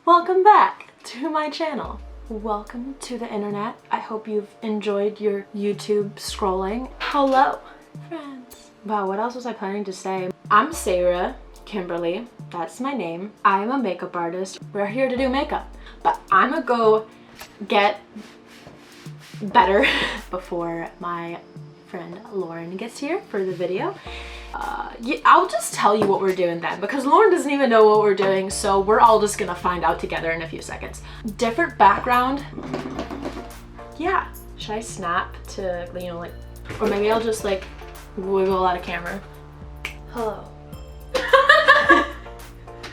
Welcome back to my channel. Welcome to the internet. I hope you've enjoyed your YouTube scrolling. Hello, friends. Wow, what else was I planning to say? I'm Sarah Kimberly. That's my name. I'm a makeup artist. We're here to do makeup, but I'm gonna go get better before my friend Lauren gets here for the video. Yeah, I'll just tell you what we're doing then, because Lauren doesn't even know what we're doing, so we're all just gonna find out together in a few seconds. Different background. Yeah. Should I snap to, you know, like, or maybe I'll just like wiggle out of camera. Hello.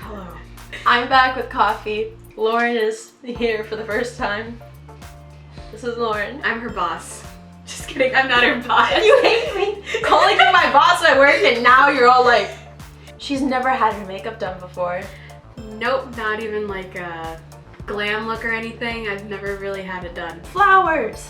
Hello. I'm back with coffee. Lauren is here for the first time. This is Lauren. I'm her boss. Just kidding, I'm not her boss. You hate me calling you my boss at work, and now you're all like, she's never had her makeup done before. Nope, not even like a glam look or anything. I've never really had it done. Flowers.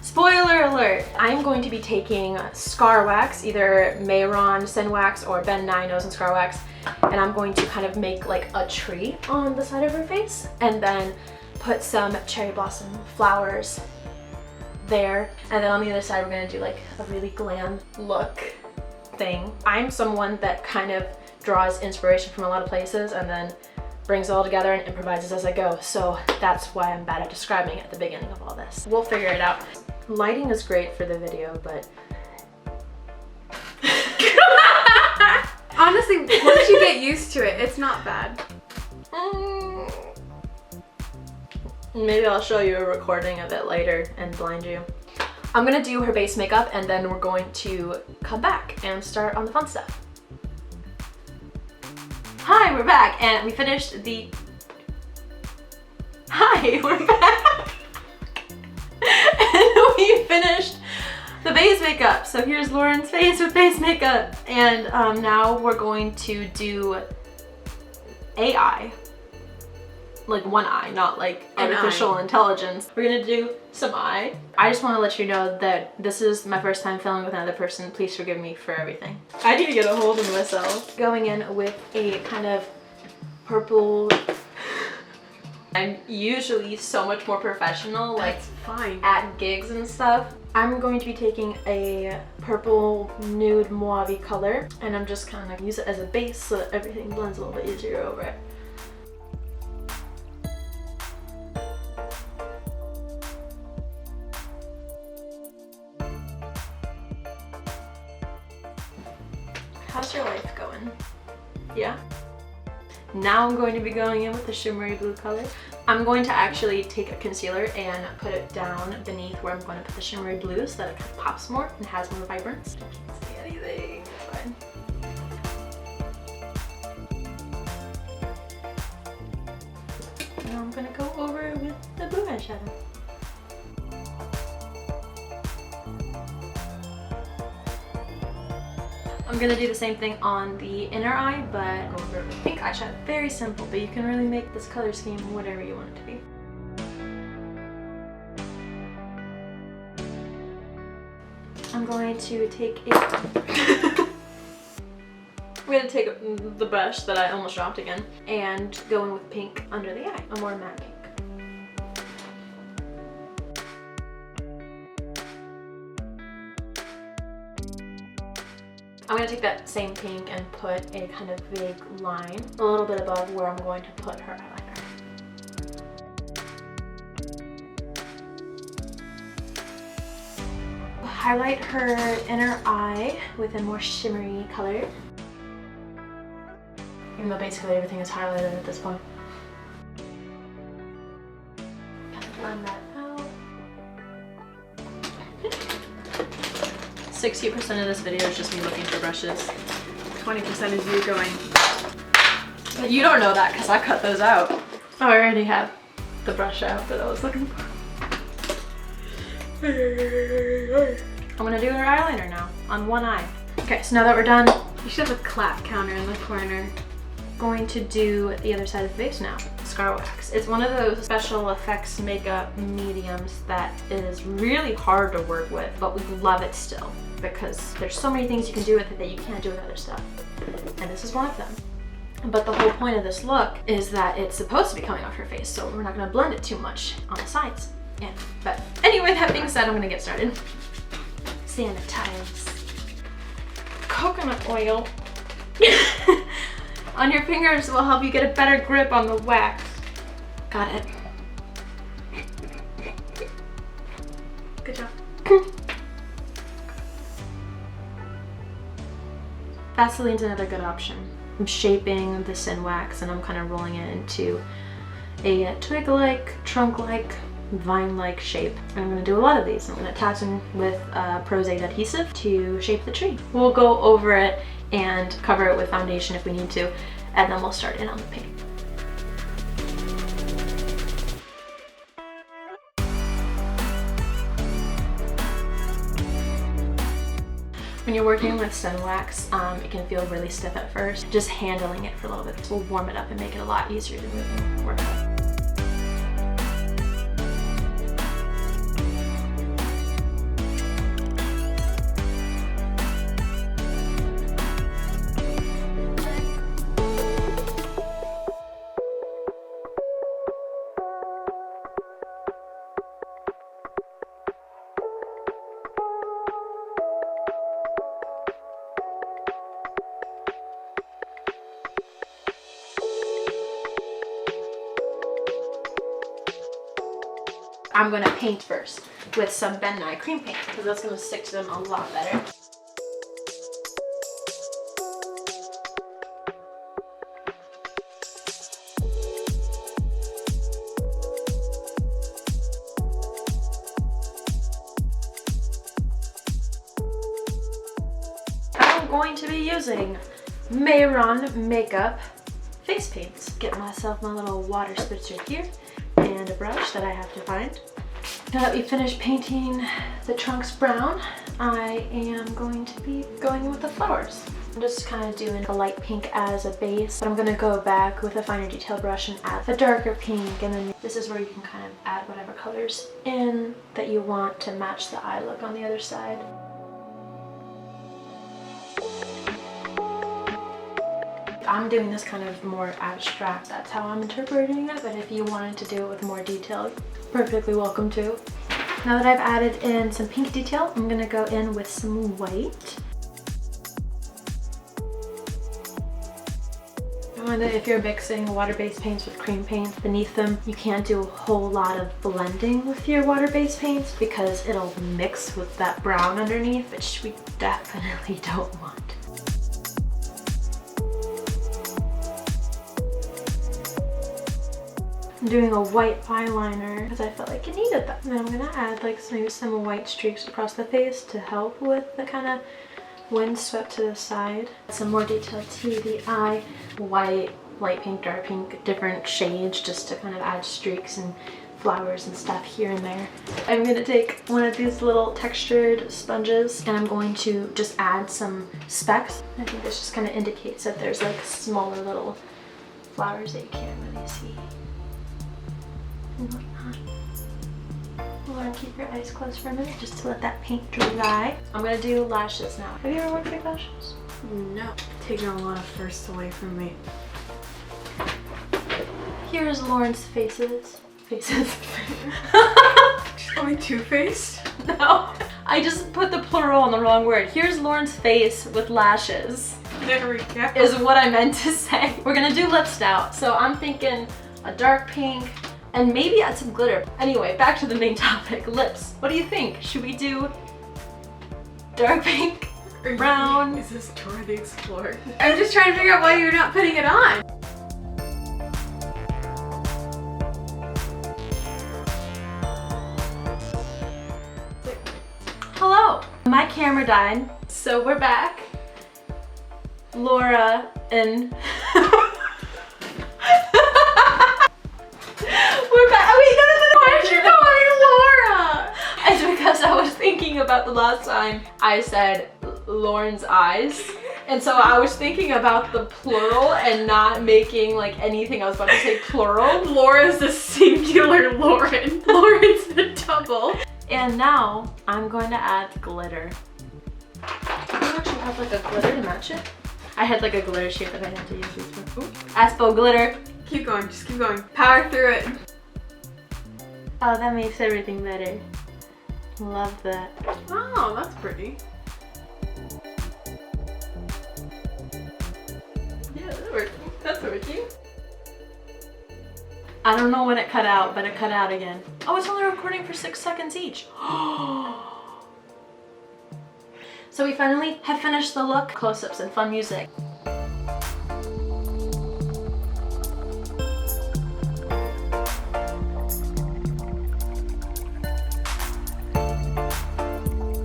Spoiler alert. I'm going to be taking Scar Wax, either Mehron SynWax or Ben Nye Nose and Scar Wax, and I'm going to kind of make like a tree on the side of her face, and then put some cherry blossom flowers there, and then on the other side we're gonna do like a really glam look thing. I'm someone that kind of draws inspiration from a lot of places and then brings it all together and improvises as I go, so that's why I'm bad at describing at the beginning of all this. We'll figure it out. Lighting is great for the video, but honestly, once you get used to it, it's not bad. Maybe I'll show you a recording of it later and blind you. I'm gonna do her base makeup, and then we're going to come back and start on the fun stuff. Hi, we're back, and we finished the... Hi, we're back! And we finished the base makeup. So here's Lauren's face with base makeup. And now we're going to do a eye. Like one eye, not like artificial intelligence. We're gonna do some eye. I just want to let you know that this is my first time filming with another person. Please forgive me for everything. I need to get a hold of myself. Going in with a kind of purple. I'm usually so much more professional, like fine at gigs and stuff. I'm going to be taking a purple nude mauve color, and I'm just kind of use it as a base so that everything blends a little bit easier over it. How's your life going? Yeah? Now I'm going to be going in with the shimmery blue color. I'm going to actually take a concealer and put it down beneath where I'm going to put the shimmery blue so that it kind of pops more and has more vibrance. I can't see anything, it's fine. Now I'm gonna go over with the blue eyeshadow. I'm gonna do the same thing on the inner eye, but go over it with pink eyeshadow. Very simple, but you can really make this color scheme whatever you want it to be. I'm going to take it. I'm gonna take the brush that I almost dropped again and go in with pink under the eye, a more matte pink. I'm going to take that same pink and put a kind of vague line a little bit above where I'm going to put her eyeliner. Highlight her inner eye with a more shimmery color. Even though basically everything is highlighted at this point. Kind of blend that out. 60% of this video is just me looking for brushes. 20% is you going. But you don't know that because I cut those out. Oh, I already have the brush out that I was looking for. I'm gonna do her eyeliner now on one eye. Okay, so now that we're done, You should have a clap counter in the corner. Going to do the other side of the face now. Scar Wax. It's one of those special effects makeup mediums that is really hard to work with, but we love it still because there's so many things you can do with it that you can't do with other stuff. And this is one of them. But the whole point of this look is that it's supposed to be coming off your face, so we're not gonna blend it too much on the sides. Yeah, but anyway, that being said, I'm gonna get started. Sanitize. Coconut oil on your fingers will help you get a better grip on the wax. Got it. Good job. Vaseline's another good option. I'm shaping the SynWax and I'm kind of rolling it into a twig-like, trunk-like, vine-like shape. And I'm going to do a lot of these. I'm going to attach them with Pros-Aide adhesive to shape the tree. We'll go over it and cover it with foundation if we need to, and then we'll start in on the paint. When you're working with SynWax, it can feel really stiff at first. Just handling it for a little bit will warm it up and make it a lot easier to move and work out. I'm going to paint first with some Nye Creme paint because that's going to stick to them a lot better. I'm going to be using Mehron Makeup face paints. Get myself my little water spritzer here and a brush that I have to find. Now that we finished painting the trunks brown, I am going to be going in with the flowers. I'm just kind of doing a light pink as a base, but I'm going to go back with a finer detail brush and add a darker pink, and then this is where you can kind of add whatever colors in that you want to match the eye look on the other side. I'm doing this kind of more abstract. That's how I'm interpreting it, but if you wanted to do it with more detail, perfectly welcome to. Now that I've added in some pink detail, I'm gonna go in with some white. And if you're mixing water-based paints with cream paint beneath them, you can't do a whole lot of blending with your water-based paints because it'll mix with that brown underneath, which we definitely don't want. I'm doing a white eyeliner because I felt like it needed that. And then I'm gonna add like maybe some white streaks across the face to help with the kind of wind swept to the side. Some more detail to the eye. White, light pink, dark pink, different shades just to kind of add streaks and flowers and stuff here and there. I'm gonna take one of these little textured sponges and I'm going to just add some specks. I think this just kind of indicates that there's like smaller little flowers that you can't really see. And whatnot. Lauren, keep your eyes closed for a minute just to let that paint dry. I'm gonna do lashes now. Have you ever worn fake lashes? No. Taking a lot of firsts away from me. Here's Lauren's faces. She's only two-faced? No. I just put the plural on the wrong word. Here's Lauren's face with lashes. There we go. Is what I meant to say. We're gonna do lips now. So I'm thinking a dark pink, and maybe add some glitter. Anyway, back to the main topic, lips. What do you think? Should we do dark pink, brown? Is this Dora the Explorer? I'm just trying to figure out why you're not putting it on. Hello! My camera died, so we're back. Laura and... We're back. Oh, wait, no. Why did you call me Laura? It's because I was thinking about the last time I said Lauren's eyes. And so I was thinking about the plural and not making like anything. I was about to say plural. Laura's the singular Lauren. Lauren's the double. And now I'm going to add glitter. Do you actually have like a glitter to match it? I had like a glitter sheet that I had to use these for. Ooh. Aspo glitter. Keep going, just keep going. Power through it. Oh, that makes everything better. Love that. Oh, that's pretty. Yeah, that worked. That's working. I don't know when it cut out, but it cut out again. Oh, it's only recording for 6 seconds each. So we finally have finished the look. Close-ups and fun music.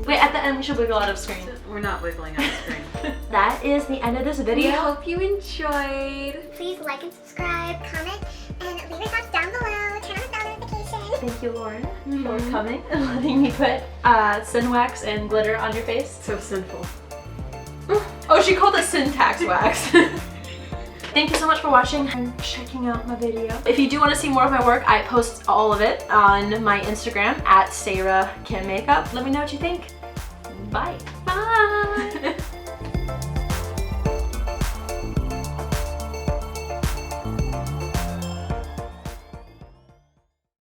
Wait, at the end we should wiggle out of screen. We're not wiggling out of screen. That is the end of this video. We hope you enjoyed. Please like and subscribe, comment, and leave your thoughts down below. Turn on the bell notification. Thank you, Lauren, for coming and letting me put SynWax and glitter on your face. So sinful. Oh, she called it syntax wax. Thank you so much for watching and checking out my video. If you do want to see more of my work, I post all of it on my Instagram at Sarah Kim Makeup. Let me know what you think. Bye. Bye.